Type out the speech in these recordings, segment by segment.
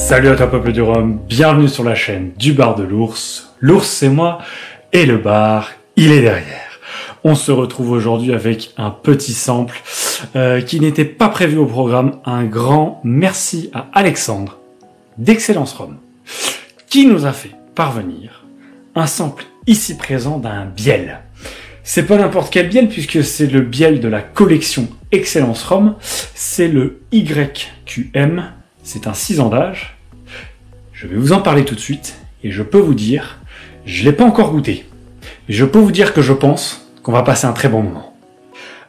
Salut à toi peuple du Rhum, bienvenue sur la chaîne du bar de l'ours. L'ours c'est moi et le bar il est derrière. On se retrouve aujourd'hui avec un petit sample qui n'était pas prévu au programme. Un grand merci à Alexandre d'Excellence Rhum qui nous a fait parvenir un sample ici présent d'un biel. C'est pas n'importe quel biel puisque c'est le biel de la collection Excellence Rhum. C'est le YQM, c'est un 6 ans d'âge. Je vais vous en parler tout de suite et je peux vous dire, je l'ai pas encore goûté. Mais je peux vous dire que je pense qu'on va passer un très bon moment.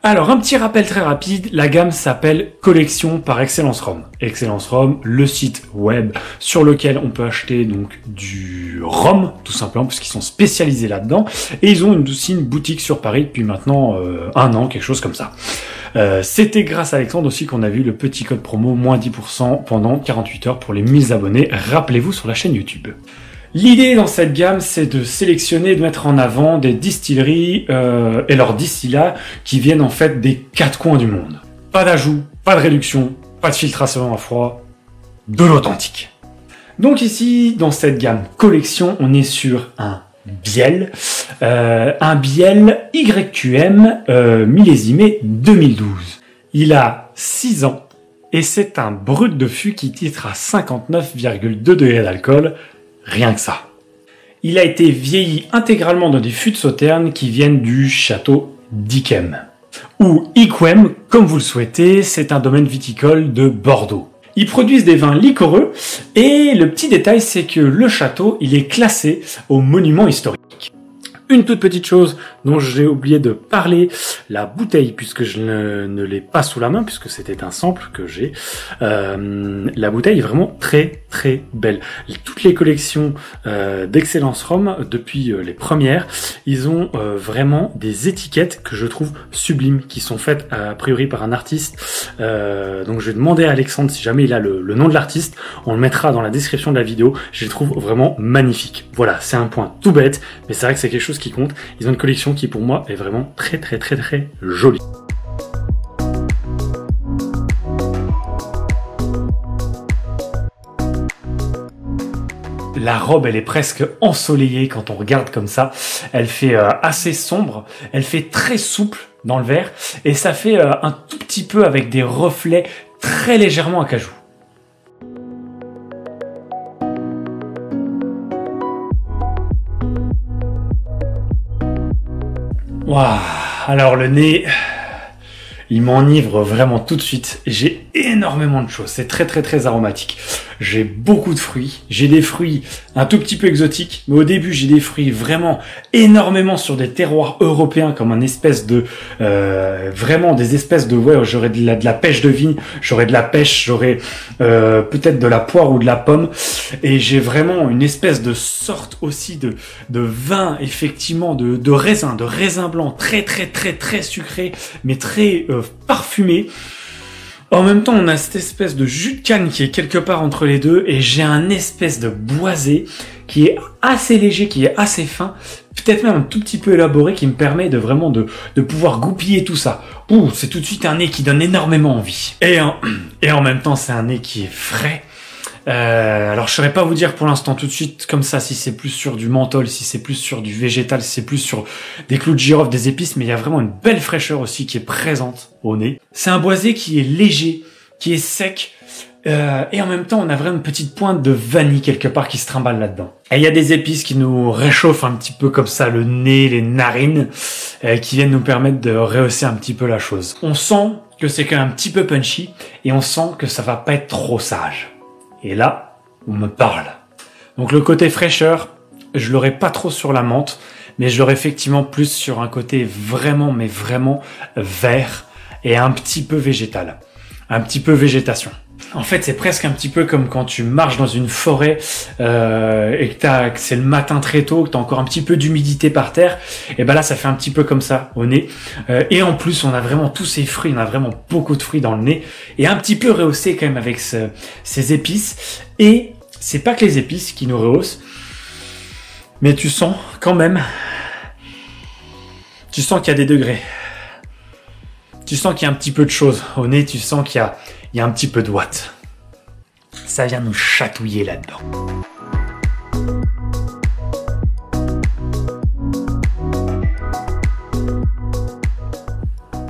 Alors, un petit rappel très rapide, la gamme s'appelle Collection par Excellence Rhum. Excellence Rhum, le site web sur lequel on peut acheter donc du rhum, tout simplement, parce qu'ils sont spécialisés là-dedans. Et ils ont aussi une boutique sur Paris depuis maintenant un an, quelque chose comme ça. C'était grâce à Alexandre aussi qu'on a vu le petit code promo moins 10% pendant 48 heures pour les 1000 abonnés. Rappelez-vous sur la chaîne YouTube. L'idée dans cette gamme, c'est de sélectionner, de mettre en avant des distilleries et leurs distillats qui viennent en fait des 4 coins du monde. Pas d'ajout, pas de réduction, pas de filtration à froid, de l'authentique. Donc ici, dans cette gamme collection, on est sur un biel YQM millésimé 2012. Il a 6 ans et c'est un brut de fût qui titre à 59,2 degrés d'alcool. Rien que ça. Il a été vieilli intégralement dans des fûts de Sauternes qui viennent du château d'Yquem. Ou Yquem, comme vous le souhaitez, c'est un domaine viticole de Bordeaux. Ils produisent des vins liquoreux et le petit détail c'est que le château il est classé au monument historique. Une toute petite chose dont j'ai oublié de parler, la bouteille, puisque je ne l'ai pas sous la main, puisque c'était un sample que j'ai. La bouteille est vraiment très très belle. Toutes les collections d'Excellence Rhum, depuis les premières, ils ont vraiment des étiquettes que je trouve sublimes, qui sont faites a priori par un artiste. Donc je vais demander à Alexandre si jamais il a le nom de l'artiste, on le mettra dans la description de la vidéo. Je les trouve vraiment magnifiques. Voilà, c'est un point tout bête, mais c'est vrai que c'est quelque chose qui compte. Ils ont une collection qui pour moi est vraiment très très très très jolie. La robe, elle est presque ensoleillée quand on regarde comme ça. Elle fait assez sombre, elle fait très souple dans le verre et ça fait un tout petit peu avec des reflets très légèrement acajou. Waouh, alors le nez, il m'enivre vraiment tout de suite. J'ai énormément de choses, c'est très très très aromatique. J'ai beaucoup de fruits, j'ai des fruits un tout petit peu exotiques, mais au début j'ai des fruits vraiment énormément sur des terroirs européens comme un espèce de vraiment des espèces de j'aurais de la pêche de vigne, j'aurais de la pêche, j'aurais peut-être de la poire ou de la pomme, et j'ai vraiment une espèce de sorte aussi de vin effectivement de raisin blanc très très très très sucré mais très parfumé. En même temps, on a cette espèce de jus de canne qui est quelque part entre les deux et j'ai un espèce de boisé qui est assez léger, qui est assez fin, peut-être même un tout petit peu élaboré qui me permet de vraiment de pouvoir goupiller tout ça. Ouh, c'est tout de suite un nez qui donne énormément envie. Et en même temps, c'est un nez qui est frais. Alors je saurais pas vous dire pour l'instant tout de suite comme ça si c'est plus sur du menthol, si c'est plus sur du végétal, si c'est plus sur des clous de girofle, des épices, mais il y a vraiment une belle fraîcheur aussi qui est présente au nez. C'est un boisé qui est léger, qui est sec, et en même temps on a vraiment une petite pointe de vanille quelque part qui se trimballe là-dedans. Et il y a des épices qui nous réchauffent un petit peu comme ça le nez, les narines, qui viennent nous permettre de rehausser un petit peu la chose. On sent que c'est quand même un petit peu punchy, et on sent que ça va pas être trop sage. Et là, on me parle. Donc le côté fraîcheur, je l'aurais pas trop sur la menthe, mais je l'aurais effectivement plus sur un côté vraiment, mais vraiment vert et un petit peu végétal. Un petit peu végétation. En fait, c'est presque un petit peu comme quand tu marches dans une forêt et que c'est le matin très tôt, que tu as encore un petit peu d'humidité par terre. Et ben là, ça fait un petit peu comme ça au nez. Et en plus, on a vraiment tous ces fruits, on a vraiment beaucoup de fruits dans le nez. Et un petit peu rehaussé quand même avec ces épices. Et c'est pas que les épices qui nous rehaussent, mais tu sens quand même, tu sens qu'il y a des degrés. Tu sens qu'il y a un petit peu de choses au nez, tu sens qu'il y a un petit peu de watts. Ça vient nous chatouiller là-dedans.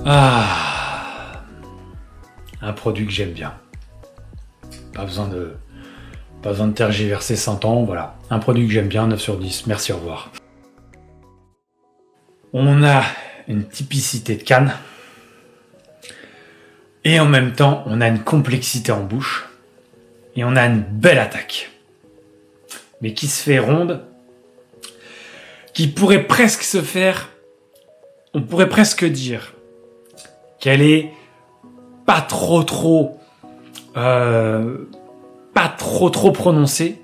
Ah, un produit que j'aime bien. Pas besoin de tergiverser 100 ans, voilà. Un produit que j'aime bien, 9 sur 10. Merci, au revoir. On a une typicité de canne. Et en même temps, on a une complexité en bouche. Et on a une belle attaque. Mais qui se fait ronde. Qui pourrait presque se faire... On pourrait presque dire qu'elle est pas trop prononcée.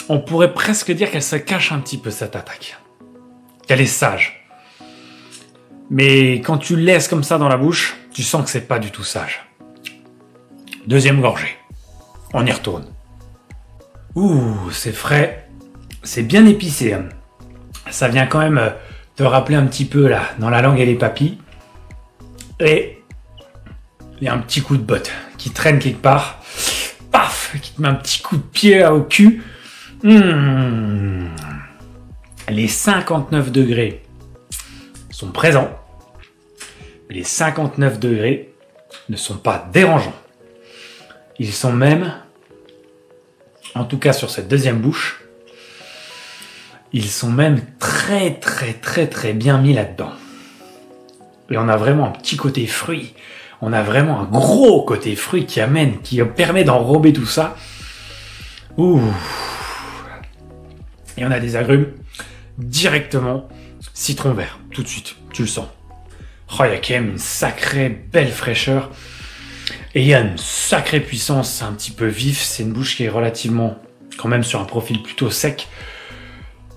On pourrait presque dire qu'elle se cache un petit peu, cette attaque. Qu'elle est sage. Mais quand tu le laisses comme ça dans la bouche, tu sens que c'est pas du tout sage. Deuxième gorgée. On y retourne. Ouh, c'est frais. C'est bien épicé. Hein. Ça vient quand même te rappeler un petit peu là, dans la langue et les papilles. Et il y a un petit coup de botte qui traîne quelque part. Paf, qui te met un petit coup de pied là, au cul. Les 59 degrés sont présents. Mais les 59 degrés ne sont pas dérangeants. Ils sont même, en tout cas sur cette deuxième bouche, ils sont même très bien mis là-dedans. Et on a vraiment un petit côté fruit. On a vraiment un gros côté fruit qui permet d'enrober tout ça. Ouh. Et on a des agrumes directement citron vert, tout de suite, tu le sens. Oh, il y a quand même une sacrée belle fraîcheur. Et il y a une sacrée puissance, un petit peu vif. C'est une bouche qui est relativement, quand même sur un profil plutôt sec.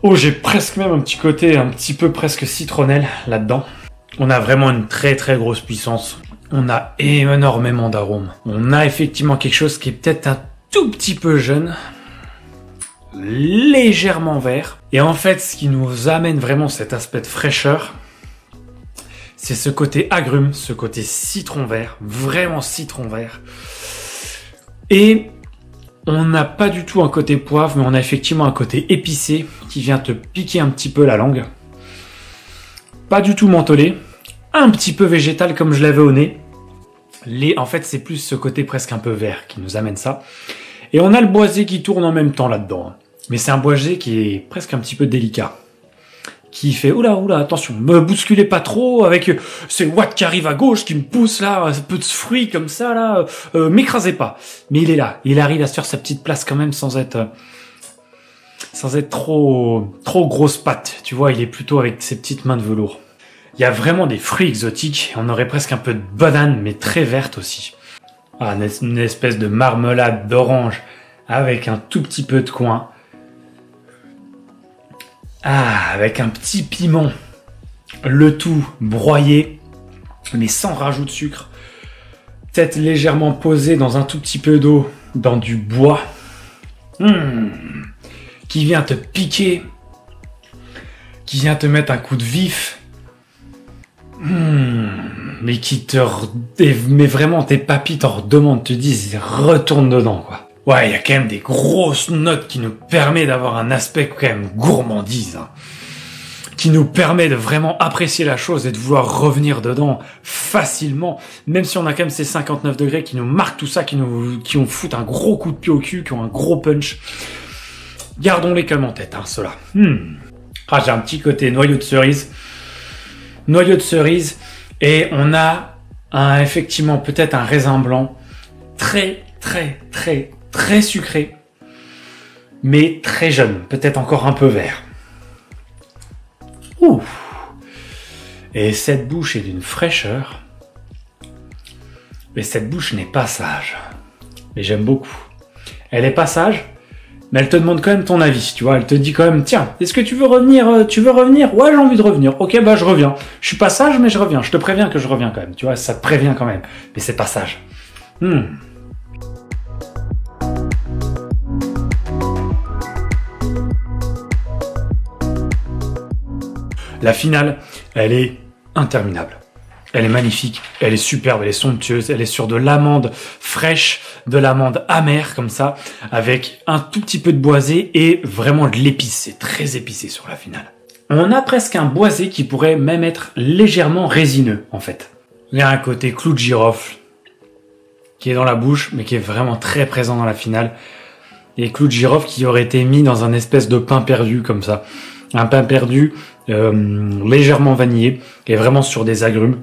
Oh, j'ai presque même un petit côté, un petit peu presque citronnelle là-dedans. On a vraiment une très grosse puissance. On a énormément d'arômes. On a effectivement quelque chose qui est peut-être un tout petit peu jeune. Légèrement vert. Et en fait, ce qui nous amène vraiment cet aspect de fraîcheur, c'est ce côté agrume, ce côté citron vert, vraiment citron vert. Et on n'a pas du tout un côté poivre, mais on a effectivement un côté épicé qui vient te piquer un petit peu la langue. Pas du tout mentholé, un petit peu végétal comme je l'avais au nez. En fait, c'est plus ce côté presque un peu vert qui nous amène ça. Et on a le boisé qui tourne en même temps là-dedans. Mais c'est un boisé qui est presque un petit peu délicat. Qui fait, oula, attention, me bousculez pas trop avec ces watts qui arrivent à gauche, qui me poussent là, un peu de fruits comme ça là, m'écrasez pas. Mais il est là, il arrive à se faire sa petite place quand même sans être trop grosse patte. Tu vois, il est plutôt avec ses petites mains de velours. Il y a vraiment des fruits exotiques, on aurait presque un peu de banane, mais très verte aussi. Ah, une espèce de marmelade d'orange avec un tout petit peu de coin. Ah, avec un petit piment. Le tout broyé, mais sans rajout de sucre. Peut-être légèrement posé dans un tout petit peu d'eau, dans du bois. Qui vient te piquer. Qui vient te mettre un coup de vif. Mais qui mais vraiment tes papilles t'en redemandent, te disent retourne dedans quoi. Ouais, il y a quand même des grosses notes qui nous permet d'avoir un aspect quand même gourmandise, hein, qui nous permet de vraiment apprécier la chose et de vouloir revenir dedans facilement, même si on a quand même ces 59 degrés qui nous marquent tout ça, qui ont foutent un gros coup de pied au cul, qui ont un gros punch. Gardons-les quand même en tête, hein, ceux-là. Ah, j'ai un petit côté noyau de cerise. Noyau de cerise. Et on a effectivement peut-être un raisin blanc très sucré, mais très jeune, peut-être encore un peu vert. Ouh. Et cette bouche est d'une fraîcheur. Mais cette bouche n'est pas sage. Mais j'aime beaucoup. Elle est pas sage, mais elle te demande quand même ton avis, tu vois. Elle te dit quand même, tiens, est-ce que tu veux revenir? Tu veux revenir? Ouais, j'ai envie de revenir. Ok, bah je reviens. Je suis pas sage, mais je reviens. Je te préviens que je reviens quand même. Tu vois, ça te prévient quand même. Mais c'est pas sage. La finale, elle est interminable. Elle est magnifique, elle est superbe, elle est somptueuse, elle est sur de l'amande fraîche, de l'amande amère comme ça, avec un tout petit peu de boisé et vraiment de l'épice. C'est très épicé sur la finale. On a presque un boisé qui pourrait même être légèrement résineux en fait. Il y a un côté clou de girofle qui est dans la bouche, mais qui est vraiment très présent dans la finale. Et clou de girofle qui aurait été mis dans un espèce de pain perdu comme ça. Un pain perdu légèrement vanillé, qui est vraiment sur des agrumes.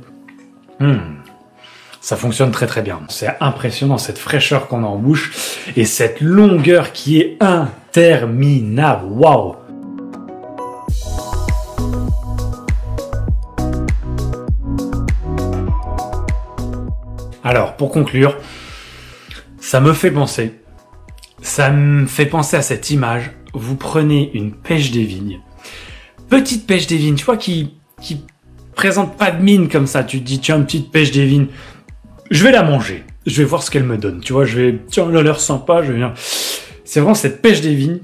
Ça fonctionne très très bien. C'est impressionnant cette fraîcheur qu'on a en bouche et cette longueur qui est interminable. Waouh! Alors, pour conclure, ça me fait penser à cette image. Vous prenez une pêche des vignes, petite pêche des vignes, tu vois, qui présente pas de mine comme ça. Tu te dis, tiens, une petite pêche des vignes, je vais la manger, je vais voir ce qu'elle me donne. Tu vois, tiens, elle a l'air sympa, je vais bien. C'est vraiment cette pêche des vignes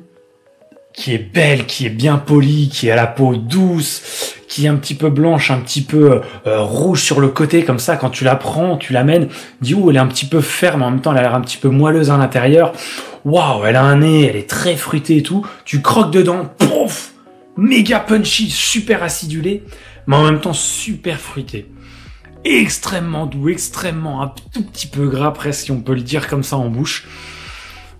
qui est belle, qui est bien polie, qui a la peau douce, qui est un petit peu blanche, un petit peu rouge sur le côté, comme ça, quand tu la prends, tu l'amènes, dis elle est un petit peu ferme, en même temps elle a l'air un petit peu moelleuse à l'intérieur. Waouh, elle a un nez, elle est très fruitée et tout. Tu croques dedans, pouf, méga punchy, super acidulé, mais en même temps super fruité. Extrêmement doux, extrêmement un tout petit peu gras presque, si on peut le dire comme ça en bouche.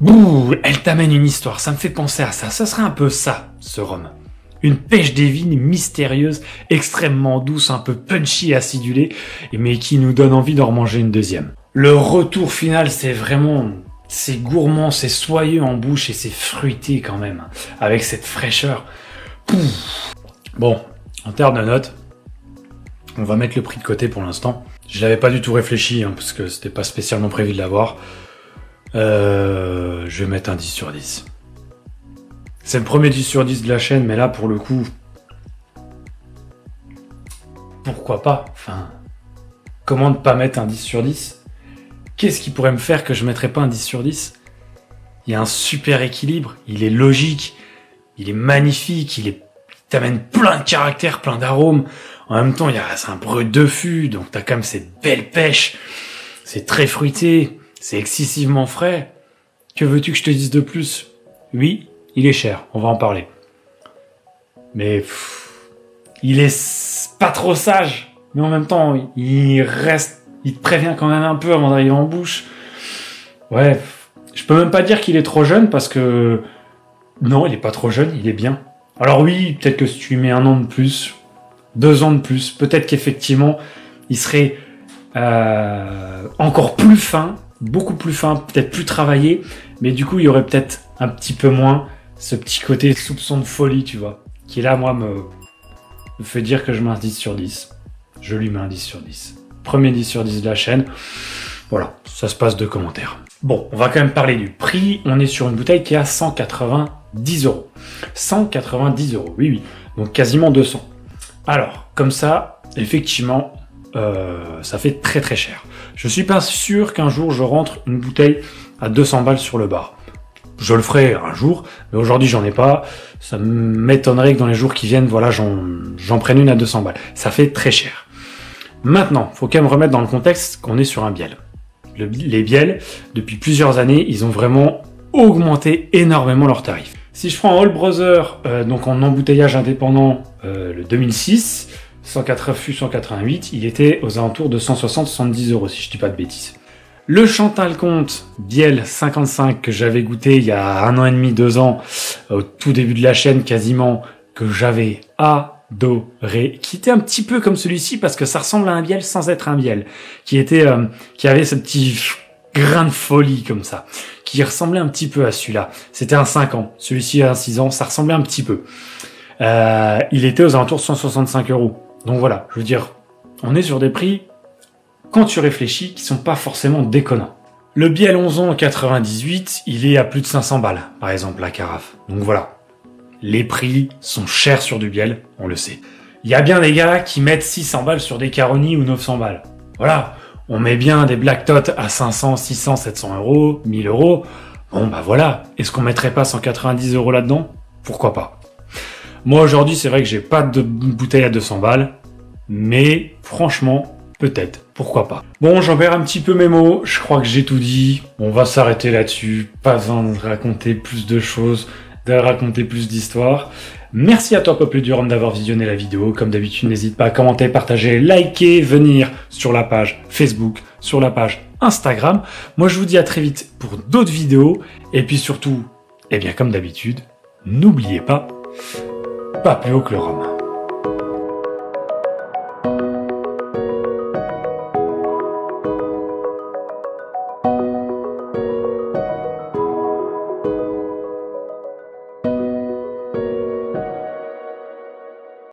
Bouh, elle t'amène une histoire, ça me fait penser à ça. Ça serait un peu ça, ce rhum. Une pêche des vignes mystérieuse, extrêmement douce, un peu punchy et acidulée, mais qui nous donne envie d'en remanger une deuxième. Le retour final, c'est gourmand, c'est soyeux en bouche et c'est fruité quand même, avec cette fraîcheur. Pouf. Bon, en termes de notes, on va mettre le prix de côté pour l'instant. Je l'avais pas du tout réfléchi, parce que c'était pas spécialement prévu de l'avoir. Je vais mettre un 10 sur 10. C'est le premier 10 sur 10 de la chaîne, mais là, pour le coup, pourquoi pas? Enfin, comment ne pas mettre un 10 sur 10? Qu'est-ce qui pourrait me faire que je mettrais pas un 10 sur 10? Il y a un super équilibre, il est logique, il est magnifique, il t'amène plein de caractères, plein d'arômes. En même temps, c'est un brut de fût, donc t'as quand même cette belle pêche. C'est très fruité. C'est excessivement frais. Que veux-tu que je te dise de plus? Oui, il est cher, on va en parler. Mais il est pas trop sage. Mais en même temps, il te prévient quand même un peu avant d'arriver en bouche. Ouais, je peux même pas dire qu'il est trop jeune parce que... Non, il est pas trop jeune, il est bien. Alors oui, peut-être que si tu lui mets 1 an de plus, 2 ans de plus, peut-être qu'effectivement, il serait encore plus fin, beaucoup plus fin, peut-être plus travaillé, mais du coup, il y aurait peut-être un petit peu moins ce petit côté soupçon de folie, tu vois, qui là, moi, me fait dire que je mets un 10 sur 10. Je lui mets un 10 sur 10. Premier 10 sur 10 de la chaîne. Voilà, ça se passe de commentaires. Bon, on va quand même parler du prix. On est sur une bouteille qui est à 190 €. 190 €, oui, oui. Donc quasiment 200. Alors, comme ça, effectivement, ça fait très très cher. Je suis pas sûr qu'un jour je rentre une bouteille à 200 balles sur le bar. Je le ferai un jour, mais aujourd'hui j'en ai pas. Ça m'étonnerait que dans les jours qui viennent, voilà, j'en prenne une à 200 balles. Ça fait très cher. Maintenant, faut quand même remettre dans le contexte qu'on est sur un biel. Les biels, depuis plusieurs années, ils ont vraiment augmenté énormément leurs tarifs. Si je prends All Brother, donc en embouteillage indépendant, le 2006, 104 fûts 188, il était aux alentours de 160-170 € si je dis pas de bêtises. Le Chantal-Comte Biel 55 que j'avais goûté il y a 1 an et demi, 2 ans, au tout début de la chaîne quasiment, que j'avais adoré, qui était un petit peu comme celui-ci parce que ça ressemble à un biel sans être un biel, qui avait ce petit grain de folie comme ça, qui ressemblait un petit peu à celui-là. C'était un 5 ans, celui-ci a un 6 ans, ça ressemblait un petit peu. Il était aux alentours de 165 €. Donc voilà, je veux dire, on est sur des prix, quand tu réfléchis, qui sont pas forcément déconnants. Le biel 11 ans 98, il est à plus de 500 balles, par exemple, la carafe. Donc voilà. Les prix sont chers sur du biel, on le sait. Il y a bien des gars qui mettent 600 balles sur des Caroni ou 900 balles. Voilà. On met bien des Black Tot à 500, 600, 700 €, 1000 €. Bon, bah voilà. Est-ce qu'on mettrait pas 190 € là-dedans? Pourquoi pas? Moi, aujourd'hui, c'est vrai que j'ai pas de bouteille à 200 balles. Mais, franchement, Peut-être, pourquoi pas. Bon, j'en perds un petit peu mes mots, je crois que j'ai tout dit. On va s'arrêter là-dessus, pas besoin de raconter plus de choses, de raconter plus d'histoires. Merci à toi, Peuple du Rhum, d'avoir visionné la vidéo. Comme d'habitude, n'hésite pas à commenter, partager, liker, venir sur la page Facebook, sur la page Instagram. Moi, je vous dis à très vite pour d'autres vidéos. Et puis surtout, eh bien, comme d'habitude, n'oubliez pas, pas plus haut que le rhum.